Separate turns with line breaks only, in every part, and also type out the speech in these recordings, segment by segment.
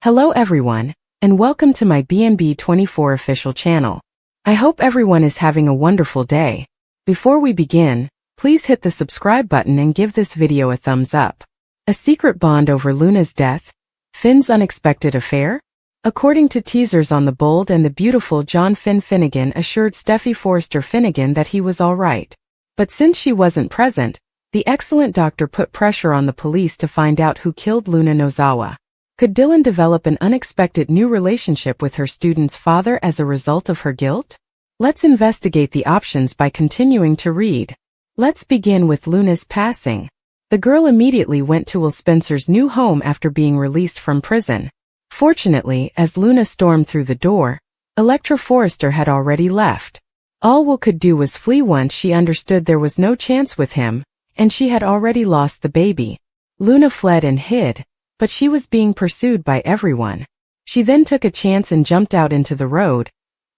Hello everyone, and welcome to my BNB24 official channel. I hope everyone is having a wonderful day. Before we begin, please hit the subscribe button and give this video a thumbs up. A secret bond over Luna's death? Finn's unexpected affair? According to teasers on The Bold and the Beautiful, John Finn Finnegan assured Steffy Forrester Finnegan that he was all right. But since she wasn't present, the excellent doctor put pressure on the police to find out who killed Luna Nozawa. Could Dylan develop an unexpected new relationship with her student's father as a result of her guilt? Let's investigate the options by continuing to read. Let's begin with Luna's passing. The girl immediately went to Will Spencer's new home after being released from prison. Fortunately, as Luna stormed through the door, Elektra Forrester had already left. All Will could do was flee once she understood there was no chance with him, and she had already lost the baby. Luna fled and hid, but she was being pursued by everyone. She then took a chance and jumped out into the road,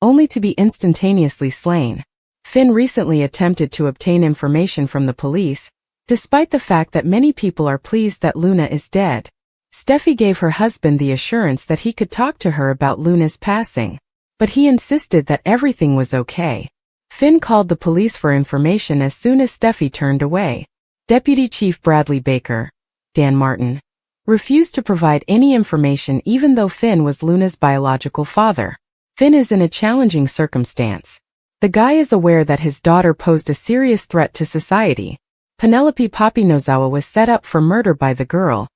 only to be instantaneously slain. Finn recently attempted to obtain information from the police, despite the fact that many people are pleased that Luna is dead. Steffy gave her husband the assurance that he could talk to her about Luna's passing, but he insisted that everything was okay. Finn called the police for information as soon as Steffy turned away. Deputy Chief Bradley Baker, Dan Martin, refused to provide any information even though Finn was Luna's biological father. Finn is in a challenging circumstance. The guy is aware that his daughter posed a serious threat to society. Penelope Poppy Nozawa was set up for murder by the girl,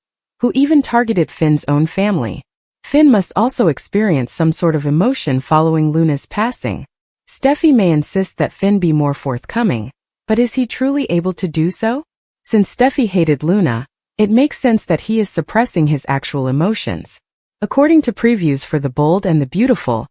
who even targeted Finn's own family. Finn must also experience some sort of emotion following Luna's passing. Steffy may insist that Finn be more forthcoming, but is he truly able to do so? Since Steffy hated Luna, it makes sense that he is suppressing his actual emotions. According to previews for The Bold and the Beautiful,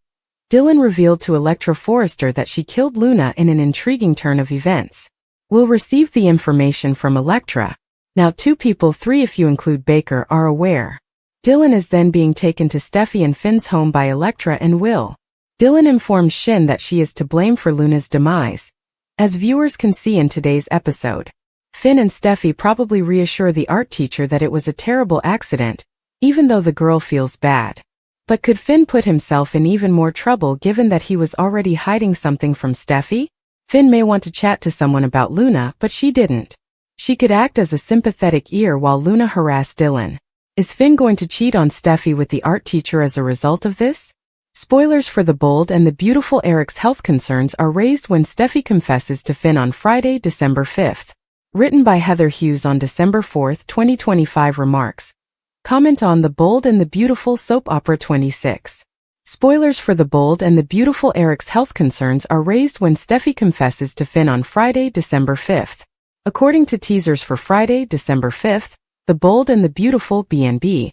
Dylan revealed to Elektra Forrester that she killed Luna in an intriguing turn of events. Will receive the information from Elektra. Now 2 people, 3 if you include Baker, are aware. Dylan is then being taken to Steffy and Finn's home by Elektra and Will. Dylan informs Shin that she is to blame for Luna's demise, as viewers can see in today's episode. Finn and Steffy probably reassure the art teacher that it was a terrible accident, even though the girl feels bad. But could Finn put himself in even more trouble given that he was already hiding something from Steffy? Finn may want to chat to someone about Luna, but she didn't. She could act as a sympathetic ear while Luna harassed Dylan. Is Finn going to cheat on Steffy with the art teacher as a result of this? Spoilers for The Bold and the Beautiful. Eric's health concerns are raised when Steffy confesses to Finn on Friday, December 5th. Written by Heather Hughes on December 4, 2025. Remarks. Comment on The Bold and the Beautiful soap opera 26. Spoilers for The Bold and the Beautiful. Eric's health concerns are raised when Steffy confesses to Finn on Friday, December 5th. According to teasers for Friday, December 5th, The Bold and the Beautiful BNB,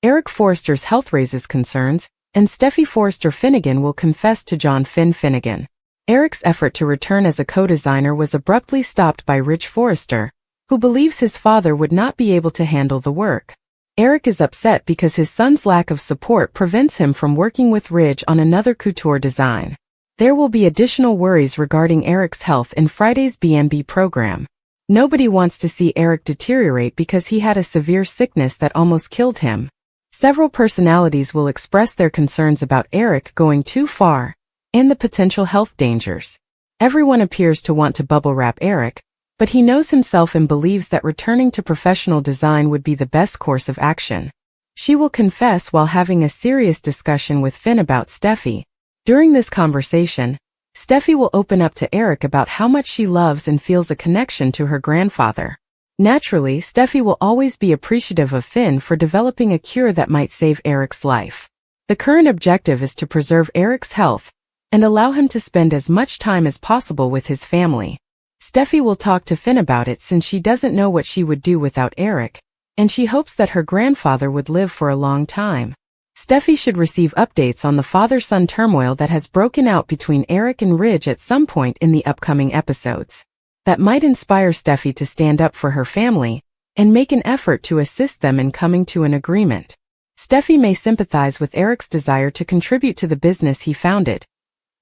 Eric Forrester's health raises concerns, and Steffy Forrester Finnegan will confess to John Finn Finnegan. Eric's effort to return as a co-designer was abruptly stopped by Ridge Forrester, who believes his father would not be able to handle the work. Eric is upset because his son's lack of support prevents him from working with Ridge on another couture design. There will be additional worries regarding Eric's health in Friday's BNB program. Nobody wants to see Eric deteriorate because he had a severe sickness that almost killed him. Several personalities will express their concerns about Eric going too far, and the potential health dangers. Everyone appears to want to bubble wrap Eric, but he knows himself and believes that returning to professional design would be the best course of action. She will confess while having a serious discussion with Finn about Steffy. During this conversation, Steffy will open up to Eric about how much she loves and feels a connection to her grandfather. Naturally, Steffy will always be appreciative of Finn for developing a cure that might save Eric's life. The current objective is to preserve Eric's health and allow him to spend as much time as possible with his family. Steffy will talk to Finn about it since she doesn't know what she would do without Eric, and she hopes that her grandfather would live for a long time. Steffy should receive updates on the father-son turmoil that has broken out between Eric and Ridge at some point in the upcoming episodes. That might inspire Steffy to stand up for her family and make an effort to assist them in coming to an agreement. Steffy may sympathize with Eric's desire to contribute to the business he founded,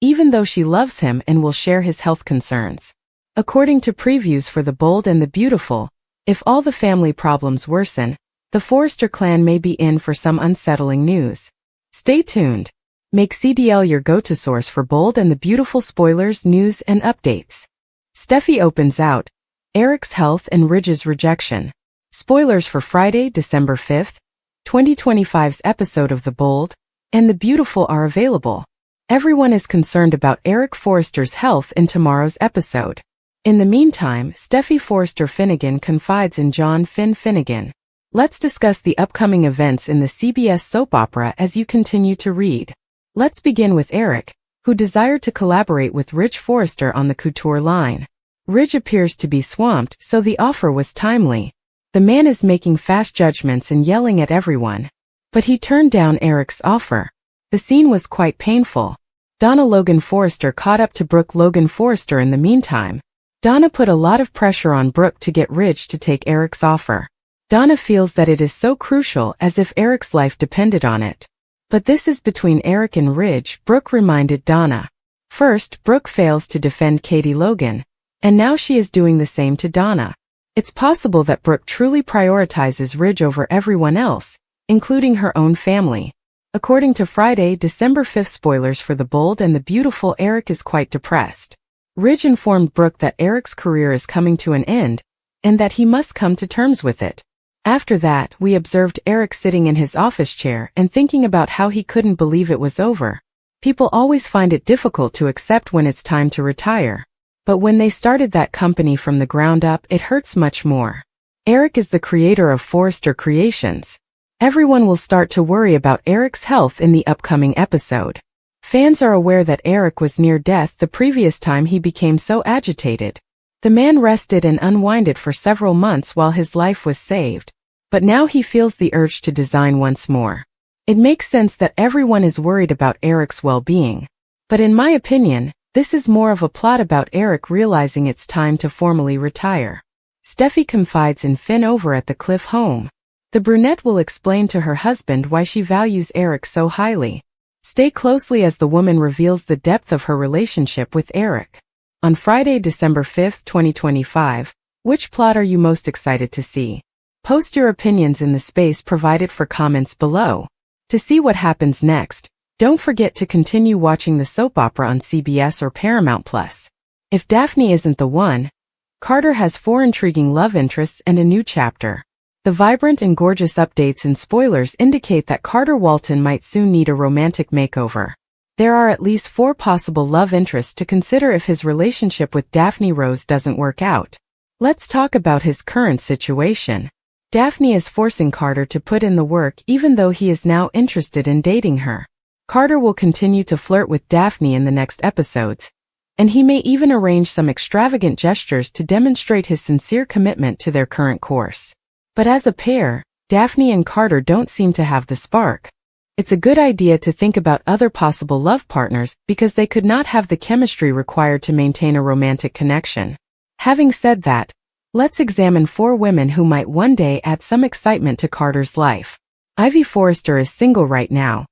even though she loves him and will share his health concerns. According to previews for The Bold and the Beautiful, if all the family problems worsen, The Forrester clan may be in for some unsettling news. Stay tuned. Make CDL your go-to source for bold and the beautiful spoilers, news, and updates. Steffi opens out. Eric's health and Ridge's rejection. Spoilers for Friday, December 5th, 2025's episode of The Bold and the Beautiful are available. Everyone is concerned about Eric Forrester's health in tomorrow's episode. In the meantime, Steffi Forrester Finnegan confides in John Finn Finnegan. Let's discuss the upcoming events in the CBS soap opera as you continue to read. Let's begin with Eric, who desired to collaborate with Ridge Forrester on the couture line. Ridge appears to be swamped, so the offer was timely. The man is making fast judgments and yelling at everyone. But he turned down Eric's offer. The scene was quite painful. Donna Logan Forrester caught up to Brooke Logan Forrester in the meantime. Donna put a lot of pressure on Brooke to get Ridge to take Eric's offer. Donna feels that it is so crucial, as if Eric's life depended on it. But this is between Eric and Ridge, Brooke reminded Donna. First, Brooke fails to defend Katie Logan, and now she is doing the same to Donna. It's possible that Brooke truly prioritizes Ridge over everyone else, including her own family. According to Friday, December 5th spoilers for The Bold and the Beautiful, Eric is quite depressed. Ridge informed Brooke that Eric's career is coming to an end, and that he must come to terms with it. After that, we observed Eric sitting in his office chair and thinking about how he couldn't believe it was over. People always find it difficult to accept when it's time to retire. But when they started that company from the ground up, it hurts much more. Eric is the creator of Forrester Creations. Everyone will start to worry about Eric's health in the upcoming episode. Fans are aware that Eric was near death the previous time he became so agitated. The man rested and unwinded for several months while his life was saved. But now he feels the urge to design once more. It makes sense that everyone is worried about Eric's well-being. But in my opinion, this is more of a plot about Eric realizing it's time to formally retire. Steffi confides in Finn over at the Cliff home. The brunette will explain to her husband why she values Eric so highly. Stay closely as the woman reveals the depth of her relationship with Eric. On Friday, December 5th, 2025, which plot are you most excited to see? Post your opinions in the space provided for comments below. To see what happens next, don't forget to continue watching the soap opera on CBS or Paramount+. If Daphne isn't the one, Carter has 4 intriguing love interests and a new chapter. The vibrant and gorgeous updates and spoilers indicate that Carter Walton might soon need a romantic makeover. There are at least 4 possible love interests to consider if his relationship with Daphne Rose doesn't work out. Let's talk about his current situation. Daphne is forcing Carter to put in the work even though he is now interested in dating her. Carter will continue to flirt with Daphne in the next episodes, and he may even arrange some extravagant gestures to demonstrate his sincere commitment to their current course. But as a pair, Daphne and Carter don't seem to have the spark. It's a good idea to think about other possible love partners because they could not have the chemistry required to maintain a romantic connection. Having said that, let's examine 4 women who might one day add some excitement to Carter's life. Ivy Forrester is single right now,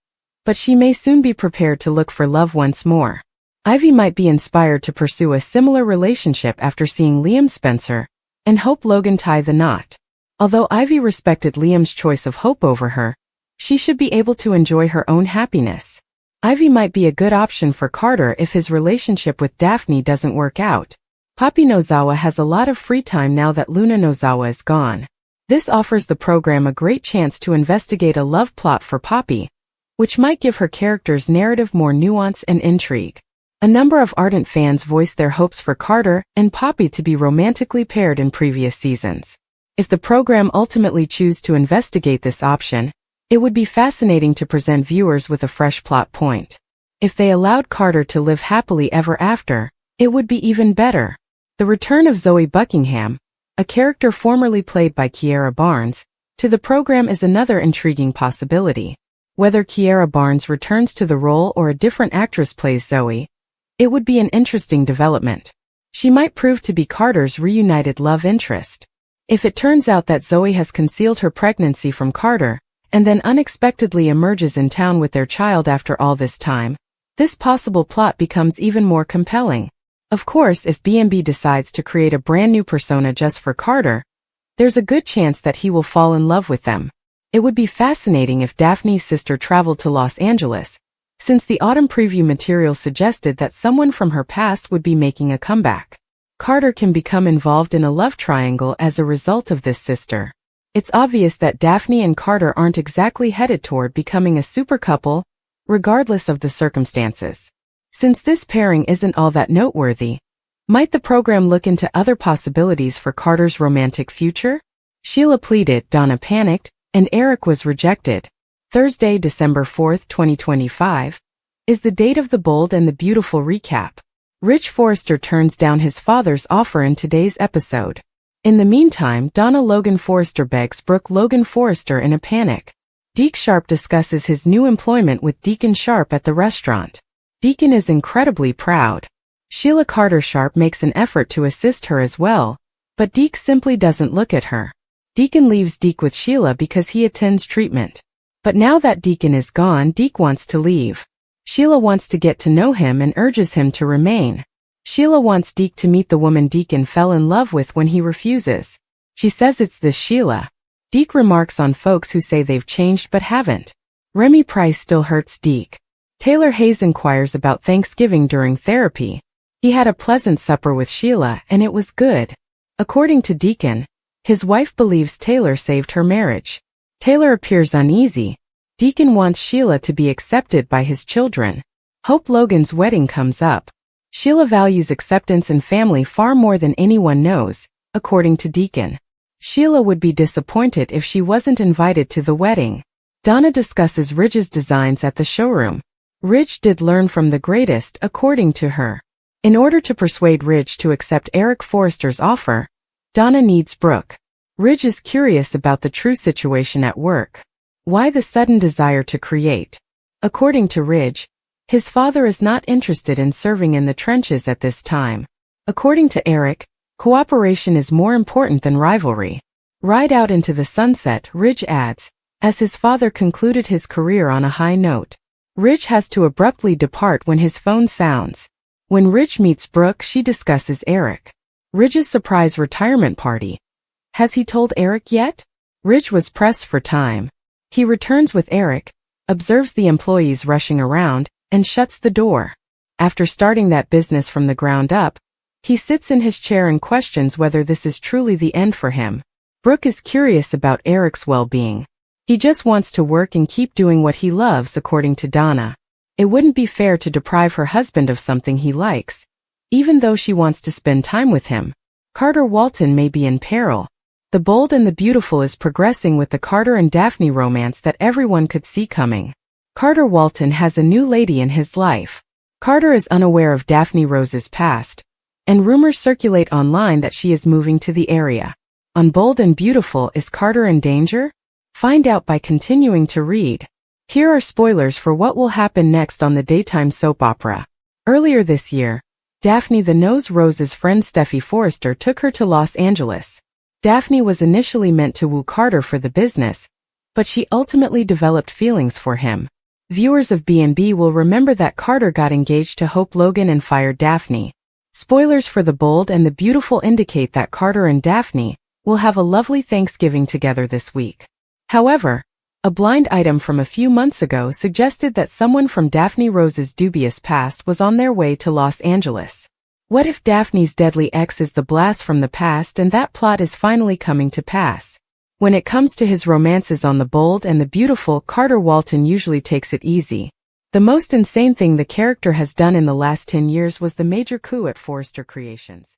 but she may soon be prepared to look for love once more. Ivy might be inspired to pursue a similar relationship after seeing Liam Spencer and Hope Logan tie the knot. Although Ivy respected Liam's choice of Hope over her, she should be able to enjoy her own happiness. Ivy might be a good option for Carter if his relationship with Daphne doesn't work out. Poppy Nozawa has a lot of free time now that Luna Nozawa is gone. This offers the program a great chance to investigate a love plot for Poppy, which might give her character's narrative more nuance and intrigue. A number of ardent fans voiced their hopes for Carter and Poppy to be romantically paired in previous seasons. If the program ultimately chooses to investigate this option, it would be fascinating to present viewers with a fresh plot point. If they allowed Carter to live happily ever after, it would be even better. The return of Zoe Buckingham, a character formerly played by Kiara Barnes, to the program is another intriguing possibility. Whether Kiara Barnes returns to the role or a different actress plays Zoe, it would be an interesting development. She might prove to be Carter's reunited love interest. If it turns out that Zoe has concealed her pregnancy from Carter, and then unexpectedly emerges in town with their child after all this time, this possible plot becomes even more compelling. Of course, if B&B decides to create a brand new persona just for Carter, there's a good chance that he will fall in love with them. It would be fascinating if Daphne's sister traveled to Los Angeles, since the autumn preview material suggested that someone from her past would be making a comeback. Carter can become involved in a love triangle as a result of this sister. It's obvious that Daphne and Carter aren't exactly headed toward becoming a super couple, regardless of the circumstances. Since this pairing isn't all that noteworthy, might the program look into other possibilities for Carter's romantic future? Sheila pleaded, Donna panicked, and Eric was rejected. Thursday, December 4, 2025, is the date of the Bold and the Beautiful recap. Rich Forrester turns down his father's offer in today's episode. In the meantime, Donna Logan Forrester begs Brooke Logan Forrester in a panic. Deke Sharp discusses his new employment with Deacon Sharp at the restaurant. Deacon is incredibly proud. Sheila Carter Sharp makes an effort to assist her as well, but Deke simply doesn't look at her. Deacon leaves Deke with Sheila because he attends treatment. But now that Deacon is gone, Deke wants to leave. Sheila wants to get to know him and urges him to remain. Sheila wants Deke to meet the woman Deacon fell in love with when he refuses. She says it's this Sheila. Deke remarks on folks who say they've changed but haven't. Remy Price still hurts Deke. Taylor Hayes inquires about Thanksgiving during therapy. He had a pleasant supper with Sheila and it was good. According to Deacon, his wife believes Taylor saved her marriage. Taylor appears uneasy. Deacon wants Sheila to be accepted by his children. Hope Logan's wedding comes up. Sheila values acceptance and family far more than anyone knows, according to Deacon. Sheila would be disappointed if she wasn't invited to the wedding. Donna discusses Ridge's designs at the showroom. Ridge did learn from the greatest, according to her. In order to persuade Ridge to accept Eric Forrester's offer, Donna needs Brooke. Ridge is curious about the true situation at work. Why the sudden desire to create? According to Ridge, his father is not interested in serving in the trenches at this time. According to Eric, cooperation is more important than rivalry. Ride out into the sunset, Ridge adds, as his father concluded his career on a high note. Ridge has to abruptly depart when his phone sounds. When Ridge meets Brooke, she discusses Eric. Ridge's surprise retirement party. Has he told Eric yet? Ridge was pressed for time. He returns with Eric, observes the employees rushing around, and shuts the door. After starting that business from the ground up, he sits in his chair and questions whether this is truly the end for him. Brooke is curious about Eric's well-being. He just wants to work and keep doing what he loves, according to Donna. It wouldn't be fair to deprive her husband of something he likes, even though she wants to spend time with him. Carter Walton may be in peril. The Bold and the Beautiful is progressing with the Carter and Daphne romance that everyone could see coming. Carter Walton has a new lady in his life. Carter is unaware of Daphne Rose's past, and rumors circulate online that she is moving to the area. On Bold and Beautiful, is Carter in danger? Find out by continuing to read. Here are spoilers for what will happen next on the daytime soap opera. Earlier this year, Daphne the Nose Rose's friend Steffy Forrester took her to Los Angeles. Daphne was initially meant to woo Carter for the business, but she ultimately developed feelings for him. Viewers of B&B will remember that Carter got engaged to Hope Logan and fired Daphne. Spoilers for The Bold and the Beautiful indicate that Carter and Daphne will have a lovely Thanksgiving together this week. However, a blind item from a few months ago suggested that someone from Daphne Rose's dubious past was on their way to Los Angeles. What if Daphne's deadly ex is the blast from the past and that plot is finally coming to pass? When it comes to his romances on The Bold and the Beautiful, Carter Walton usually takes it easy. The most insane thing the character has done in the last 10 years was the major coup at Forrester Creations.